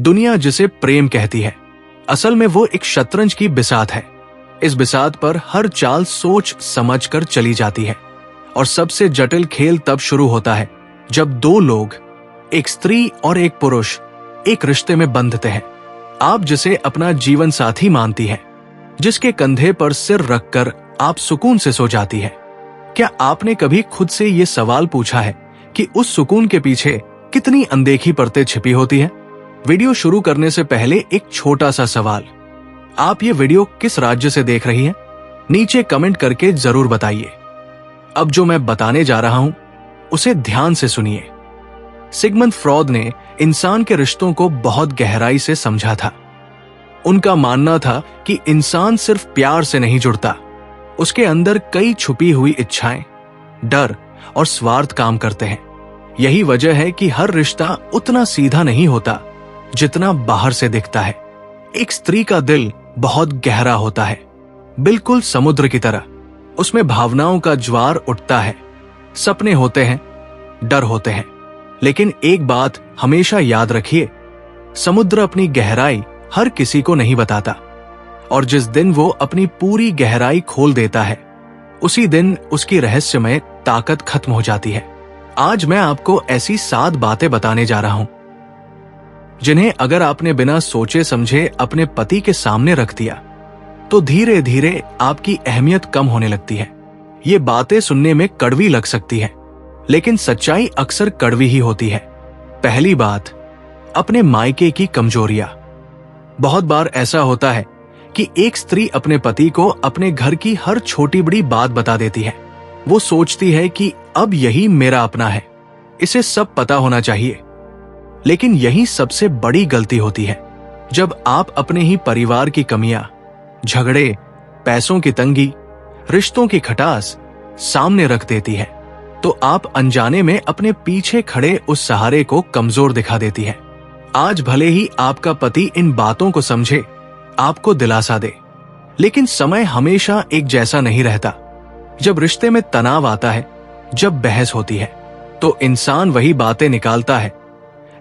दुनिया जिसे प्रेम कहती है, असल में वो एक शतरंज की बिसात है। इस बिसात पर हर चाल सोच समझ कर चली जाती है और सबसे जटिल खेल तब शुरू होता है जब दो लोग, एक स्त्री और एक पुरुष, एक रिश्ते में बंधते हैं। आप जिसे अपना जीवन साथी मानती है, जिसके कंधे पर सिर रखकर आप सुकून से सो जाती है, क्या आपने कभी खुद से ये सवाल पूछा है कि उस सुकून के पीछे कितनी अनदेखी परतें छिपी होती है? वीडियो शुरू करने से पहले एक छोटा सा सवाल, आप ये वीडियो किस राज्य से देख रही हैं? नीचे कमेंट करके जरूर बताइए। अब जो मैं बताने जा रहा हूं उसे ध्यान से सुनिए। सिगमंड फ्रॉयड ने इंसान के रिश्तों को बहुत गहराई से समझा था। उनका मानना था कि इंसान सिर्फ प्यार से नहीं जुड़ता, उसके अंदर कई छुपी हुई इच्छाएं, डर और स्वार्थ काम करते हैं। यही वजह है कि हर रिश्ता उतना सीधा नहीं होता जितना बाहर से दिखता है। एक स्त्री का दिल बहुत गहरा होता है, बिल्कुल समुद्र की तरह। उसमें भावनाओं का ज्वार उठता है, सपने होते हैं, डर होते हैं। लेकिन एक बात हमेशा याद रखिए, समुद्र अपनी गहराई हर किसी को नहीं बताता, और जिस दिन वो अपनी पूरी गहराई खोल देता है, उसी दिन उसकी रहस्यमय ताकत खत्म हो जाती है। आज मैं आपको ऐसी 7 बातें बताने जा रहा हूं जिन्हें अगर आपने बिना सोचे समझे अपने पति के सामने रख दिया तो धीरे धीरे आपकी अहमियत कम होने लगती है। ये बातें सुनने में कड़वी लग सकती है, लेकिन सच्चाई अक्सर कड़वी ही होती है। पहली बात, अपने मायके की कमजोरियां। बहुत बार ऐसा होता है कि एक स्त्री अपने पति को अपने घर की हर छोटी बड़ी बात बता देती है। वो सोचती है कि अब यही मेरा अपना है, इसे सब पता होना चाहिए। लेकिन यही सबसे बड़ी गलती होती है। जब आप अपने ही परिवार की कमियां, झगड़े, पैसों की तंगी, रिश्तों की खटास सामने रख देती है, तो आप अनजाने में अपने पीछे खड़े उस सहारे को कमजोर दिखा देती है। आज भले ही आपका पति इन बातों को समझे, आपको दिलासा दे, लेकिन समय हमेशा एक जैसा नहीं रहता। जब रिश्ते में तनाव आता है, जब बहस होती है, तो इंसान वही बातें निकालता है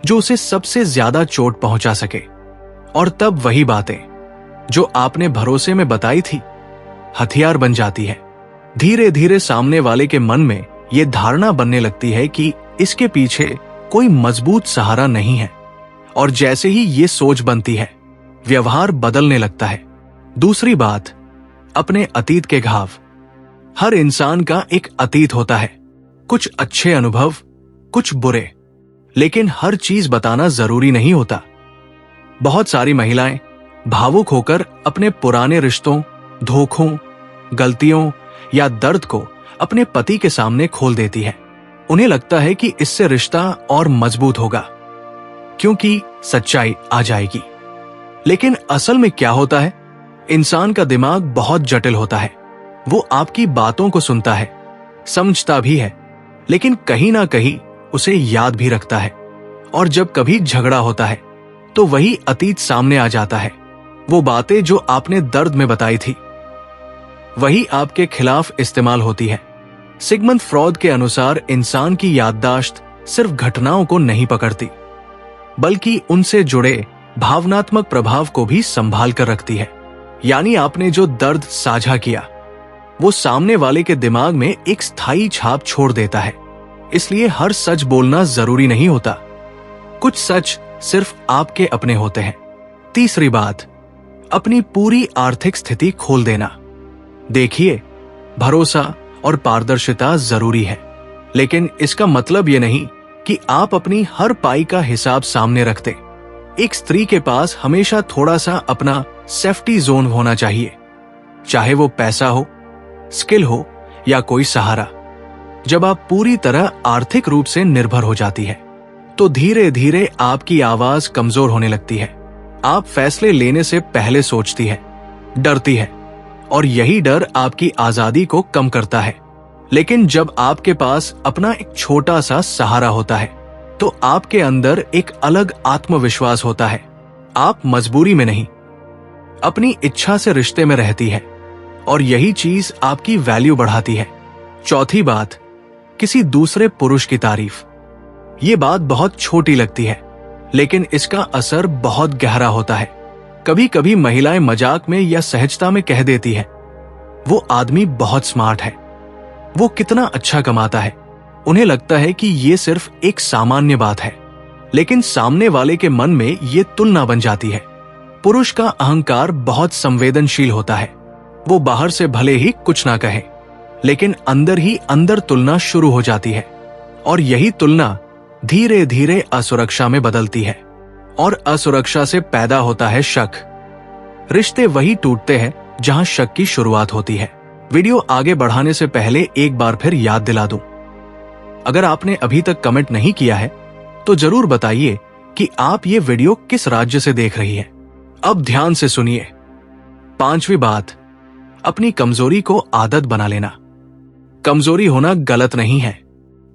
जो उसे सबसे ज्यादा चोट पहुंचा सके। और तब वही बातें जो आपने भरोसे में बताई थी, हथियार बन जाती है। धीरे धीरे सामने वाले के मन में यह धारणा बनने लगती है कि इसके पीछे कोई मजबूत सहारा नहीं है, और जैसे ही ये सोच बनती है, व्यवहार बदलने लगता है। दूसरी बात, अपने अतीत के घाव। हर इंसान का एक अतीत होता है, कुछ अच्छे अनुभव, कुछ बुरे, लेकिन हर चीज बताना जरूरी नहीं होता। बहुत सारी महिलाएं भावुक होकर अपने पुराने रिश्तों, धोखों, गलतियों या दर्द को अपने पति के सामने खोल देती है। उन्हें लगता है कि इससे रिश्ता और मजबूत होगा, क्योंकि सच्चाई आ जाएगी। लेकिन असल में क्या होता है? इंसान का दिमाग बहुत जटिल होता है। वो आपकी बातों को सुनता है, समझता भी है, लेकिन कहीं ना कहीं उसे याद भी रखता है। और जब कभी झगड़ा होता है तो वही अतीत सामने आ जाता है। वो बातें जो आपने दर्द में बताई थी, वही आपके खिलाफ इस्तेमाल होती है। सिगमंड फ्रॉयड के अनुसार इंसान की याददाश्त सिर्फ घटनाओं को नहीं पकड़ती, बल्कि उनसे जुड़े भावनात्मक प्रभाव को भी संभाल कर रखती है। यानी आपने जो दर्द साझा किया, वो सामने वाले के दिमाग में एक स्थायी छाप छोड़ देता है। इसलिए हर सच बोलना जरूरी नहीं होता, कुछ सच सिर्फ आपके अपने होते हैं। तीसरी बात, अपनी पूरी आर्थिक स्थिति खोल देना। देखिए, भरोसा और पारदर्शिता जरूरी है, लेकिन इसका मतलब ये नहीं कि आप अपनी हर पाई का हिसाब सामने रखते। एक स्त्री के पास हमेशा थोड़ा सा अपना सेफ्टी जोन होना चाहिए, चाहे वो पैसा हो, स्किल हो या कोई सहारा। जब आप पूरी तरह आर्थिक रूप से निर्भर हो जाती है, तो धीरे धीरे आपकी आवाज कमजोर होने लगती है। आप फैसले लेने से पहले सोचती है, डरती है, और यही डर आपकी आजादी को कम करता है। लेकिन जब आपके पास अपना एक छोटा सा सहारा होता है, तो आपके अंदर एक अलग आत्मविश्वास होता है। आप मजबूरी में नहीं, अपनी इच्छा से रिश्ते में रहती है, और यही चीज आपकी वैल्यू बढ़ाती है। चौथी बात, किसी दूसरे पुरुष की तारीफ। ये बात बहुत छोटी लगती है, लेकिन इसका असर बहुत गहरा होता है। कभी कभी महिलाएं मजाक में या सहजता में कह देती है, वो आदमी बहुत स्मार्ट है, वो कितना अच्छा कमाता है। उन्हें लगता है कि ये सिर्फ एक सामान्य बात है, लेकिन सामने वाले के मन में ये तुलना बन जाती है। पुरुष का अहंकार बहुत संवेदनशील होता है। वो बाहर से भले ही कुछ ना कहे, लेकिन अंदर ही अंदर तुलना शुरू हो जाती है, और यही तुलना धीरे धीरे असुरक्षा में बदलती है, और असुरक्षा से पैदा होता है शक। रिश्ते वही टूटते हैं जहां शक की शुरुआत होती है। वीडियो आगे बढ़ाने से पहले एक बार फिर याद दिला दूं, अगर आपने अभी तक कमेंट नहीं किया है तो जरूर बताइए कि आप ये वीडियो किस राज्य से देख रही हैं। अब ध्यान से सुनिए। 5वीं बात, अपनी कमजोरी को आदत बना लेना। कमजोरी होना गलत नहीं है।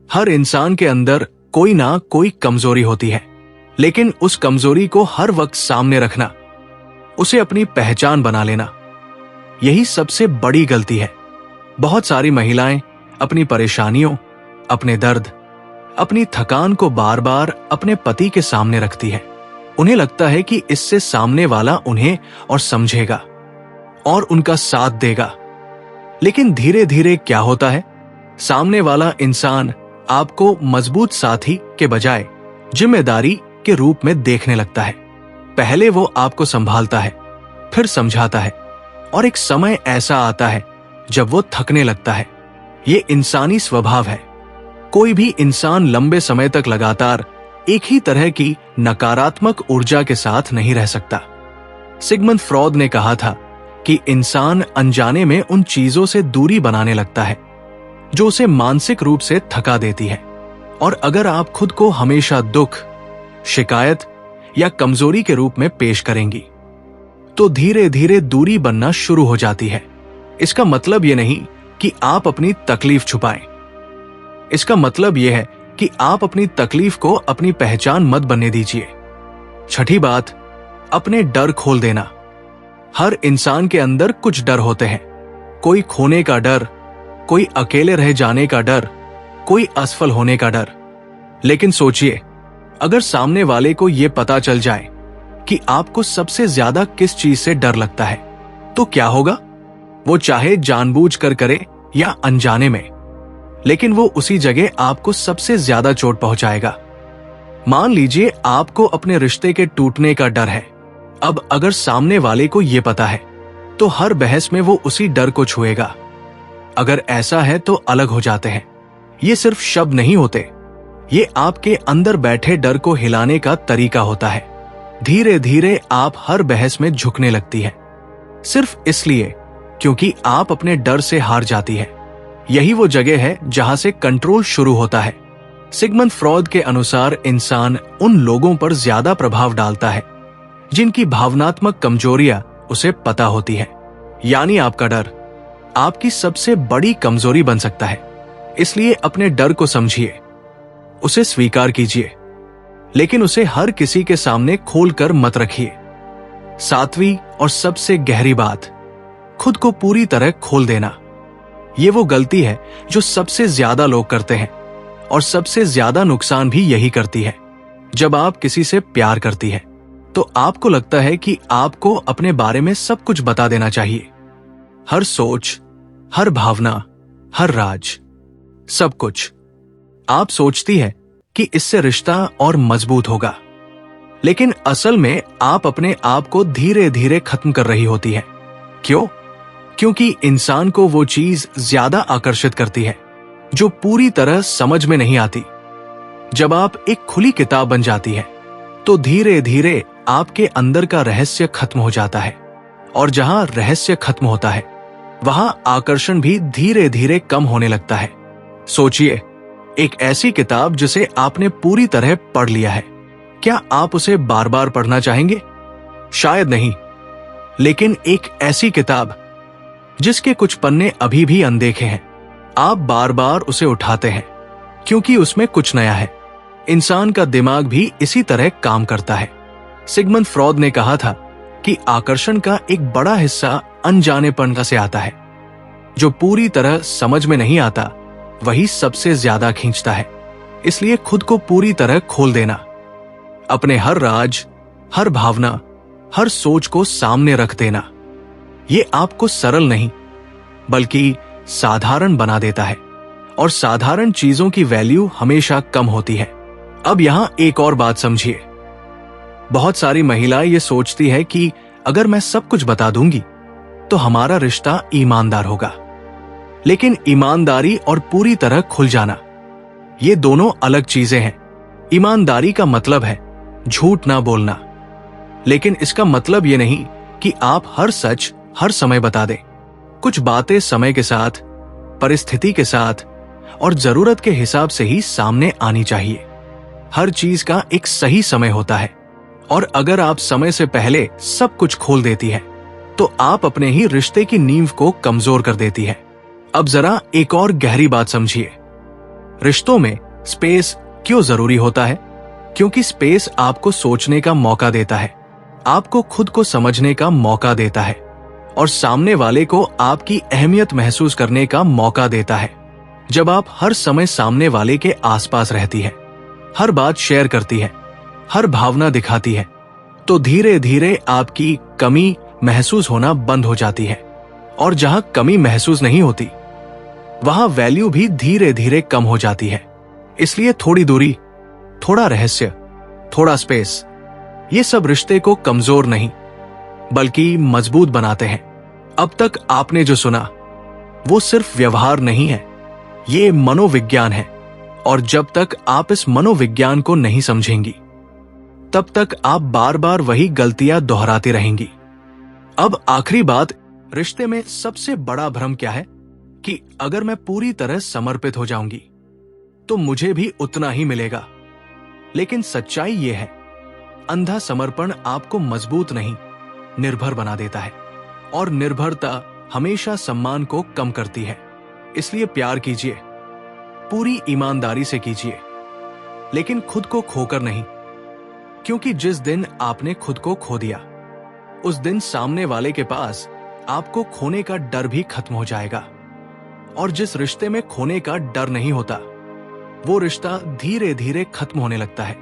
हर इंसान के अंदर कोई ना कोई कमजोरी होती है, लेकिन उस कमजोरी को हर वक्त सामने रखना, उसे अपनी पहचान बना लेना, यही सबसे बड़ी गलती है। बहुत सारी महिलाएं अपनी परेशानियों, अपने दर्द, अपनी थकान को बार बार अपने पति के सामने रखती है। उन्हें लगता है कि इससे सामने वाला उन्हें और समझेगा और उनका साथ देगा। लेकिन धीरे धीरे क्या होता है, सामने वाला इंसान आपको मजबूत साथी के बजाय जिम्मेदारी के रूप में देखने लगता है। पहले वो आपको संभालता है, फिर समझाता है, और एक समय ऐसा आता है जब वो थकने लगता है। ये इंसानी स्वभाव है। कोई भी इंसान लंबे समय तक लगातार एक ही तरह की नकारात्मक ऊर्जा के साथ नहीं रह सकता। सिगमंड फ्रॉयड ने कहा था कि इंसान अनजाने में उन चीजों से दूरी बनाने लगता है जो उसे मानसिक रूप से थका देती है। और अगर आप खुद को हमेशा दुख, शिकायत या कमजोरी के रूप में पेश करेंगी, तो धीरे धीरे दूरी बनना शुरू हो जाती है। इसका मतलब यह नहीं कि आप अपनी तकलीफ छुपाएं। इसका मतलब यह है कि आप अपनी तकलीफ को अपनी पहचान मत बनने दीजिए। 6ठी बात, अपने डर खोल देना। हर इंसान के अंदर कुछ डर होते हैं। कोई खोने का डर, कोई अकेले रह जाने का डर, कोई असफल होने का डर। लेकिन सोचिए, अगर सामने वाले को यह पता चल जाए कि आपको सबसे ज्यादा किस चीज से डर लगता है, तो क्या होगा? वो चाहे जानबूझकर करे या अनजाने में, लेकिन वो उसी जगह आपको सबसे ज्यादा चोट पहुंचाएगा। मान लीजिए आपको अपने रिश्ते के टूटने का डर है। अब अगर सामने वाले को यह पता है, तो हर बहस में वो उसी डर को छुएगा। अगर ऐसा है तो अलग हो जाते हैं। ये सिर्फ शब्द नहीं होते, ये आपके अंदर बैठे डर को हिलाने का तरीका होता है। धीरे धीरे आप हर बहस में झुकने लगती है, सिर्फ इसलिए क्योंकि आप अपने डर से हार जाती है। यही वो जगह है जहां से कंट्रोल शुरू होता है। सिगमंड फ्रॉयड के अनुसार इंसान उन लोगों पर ज्यादा प्रभाव डालता है जिनकी भावनात्मक कमजोरियां उसे पता होती है। यानी आपका डर आपकी सबसे बड़ी कमजोरी बन सकता है। इसलिए अपने डर को समझिए, उसे स्वीकार कीजिए, लेकिन उसे हर किसी के सामने खोलकर मत रखिए। 7वीं और सबसे गहरी बात, खुद को पूरी तरह खोल देना। ये वो गलती है जो सबसे ज्यादा लोग करते हैं, और सबसे ज्यादा नुकसान भी यही करती है। जब आप किसी से प्यार करती है, तो आपको लगता है कि आपको अपने बारे में सब कुछ बता देना चाहिए। हर सोच, हर भावना, हर राज, सब कुछ। आप सोचती है कि इससे रिश्ता और मजबूत होगा, लेकिन असल में आप अपने आप को धीरे धीरे खत्म कर रही होती है। क्यों? क्योंकि इंसान को वो चीज ज्यादा आकर्षित करती है जो पूरी तरह समझ में नहीं आती। जब आप एक खुली किताब बन जाती है, तो धीरे धीरे आपके अंदर का रहस्य खत्म हो जाता है, और जहां रहस्य खत्म होता है, वहां आकर्षण भी धीरे धीरे कम होने लगता है। सोचिए, एक ऐसी किताब जिसे आपने पूरी तरह पढ़ लिया है, क्या आप उसे बार बार पढ़ना चाहेंगे? शायद नहीं। लेकिन एक ऐसी किताब जिसके कुछ पन्ने अभी भी अनदेखे हैं, आप बार बार उसे उठाते हैं क्योंकि उसमें कुछ नया है। इंसान का दिमाग भी इसी तरह काम करता है। सिगमंड फ्रॉयड ने कहा था कि आकर्षण का एक बड़ा हिस्सा अनजानेपन से आता है। जो पूरी तरह समझ में नहीं आता, वही सबसे ज्यादा खींचता है। इसलिए खुद को पूरी तरह खोल देना, अपने हर राज, हर भावना, हर सोच को सामने रख देना, ये आपको सरल नहीं बल्कि साधारण बना देता है, और साधारण चीजों की वैल्यू हमेशा कम होती है। अब यहां एक और बात समझिए। बहुत सारी महिलाएं ये सोचती है कि अगर मैं सब कुछ बता दूंगी तो हमारा रिश्ता ईमानदार होगा। लेकिन ईमानदारी और पूरी तरह खुल जाना, ये दोनों अलग चीजें हैं। ईमानदारी का मतलब है झूठ ना बोलना, लेकिन इसका मतलब ये नहीं कि आप हर सच हर समय बता दें। कुछ बातें समय के साथ, परिस्थिति के साथ और जरूरत के हिसाब से ही सामने आनी चाहिए। हर चीज का एक सही समय होता है, और अगर आप समय से पहले सब कुछ खोल देती है तो आप अपने ही रिश्ते की नींव को कमजोर कर देती है। अब जरा एक और गहरी बात समझिए। रिश्तों में स्पेस क्यों जरूरी होता है? क्योंकि स्पेस आपको सोचने का मौका देता है, आपको खुद को समझने का मौका देता है, और सामने वाले को आपकी अहमियत महसूस करने का मौका देता है। जब आप हर समय सामने वाले के आसपास रहती है, हर बात शेयर करती है, हर भावना दिखाती है, तो धीरे धीरे आपकी कमी महसूस होना बंद हो जाती है। और जहां कमी महसूस नहीं होती, वहां वैल्यू भी धीरे धीरे कम हो जाती है। इसलिए थोड़ी दूरी, थोड़ा रहस्य, थोड़ा स्पेस, ये सब रिश्ते को कमजोर नहीं बल्कि मजबूत बनाते हैं। अब तक आपने जो सुना वो सिर्फ व्यवहार नहीं है, ये मनोविज्ञान है। और जब तक आप इस मनोविज्ञान को नहीं समझेंगी, तब तक आप बार बार वही गलतियां दोहराती रहेंगी। अब आखिरी बात, रिश्ते में सबसे बड़ा भ्रम क्या है कि अगर मैं पूरी तरह समर्पित हो जाऊंगी तो मुझे भी उतना ही मिलेगा। लेकिन सच्चाई यह है, अंधा समर्पण आपको मजबूत नहीं, निर्भर बना देता है, और निर्भरता हमेशा सम्मान को कम करती है। इसलिए प्यार कीजिए, पूरी ईमानदारी से कीजिए, लेकिन खुद को खोकर नहीं, क्योंकि जिस दिन आपने खुद को खो दिया, उस दिन सामने वाले के पास आपको खोने का डर भी खत्म हो जाएगा। और जिस रिश्ते में खोने का डर नहीं होता, वो रिश्ता धीरे धीरे खत्म होने लगता है।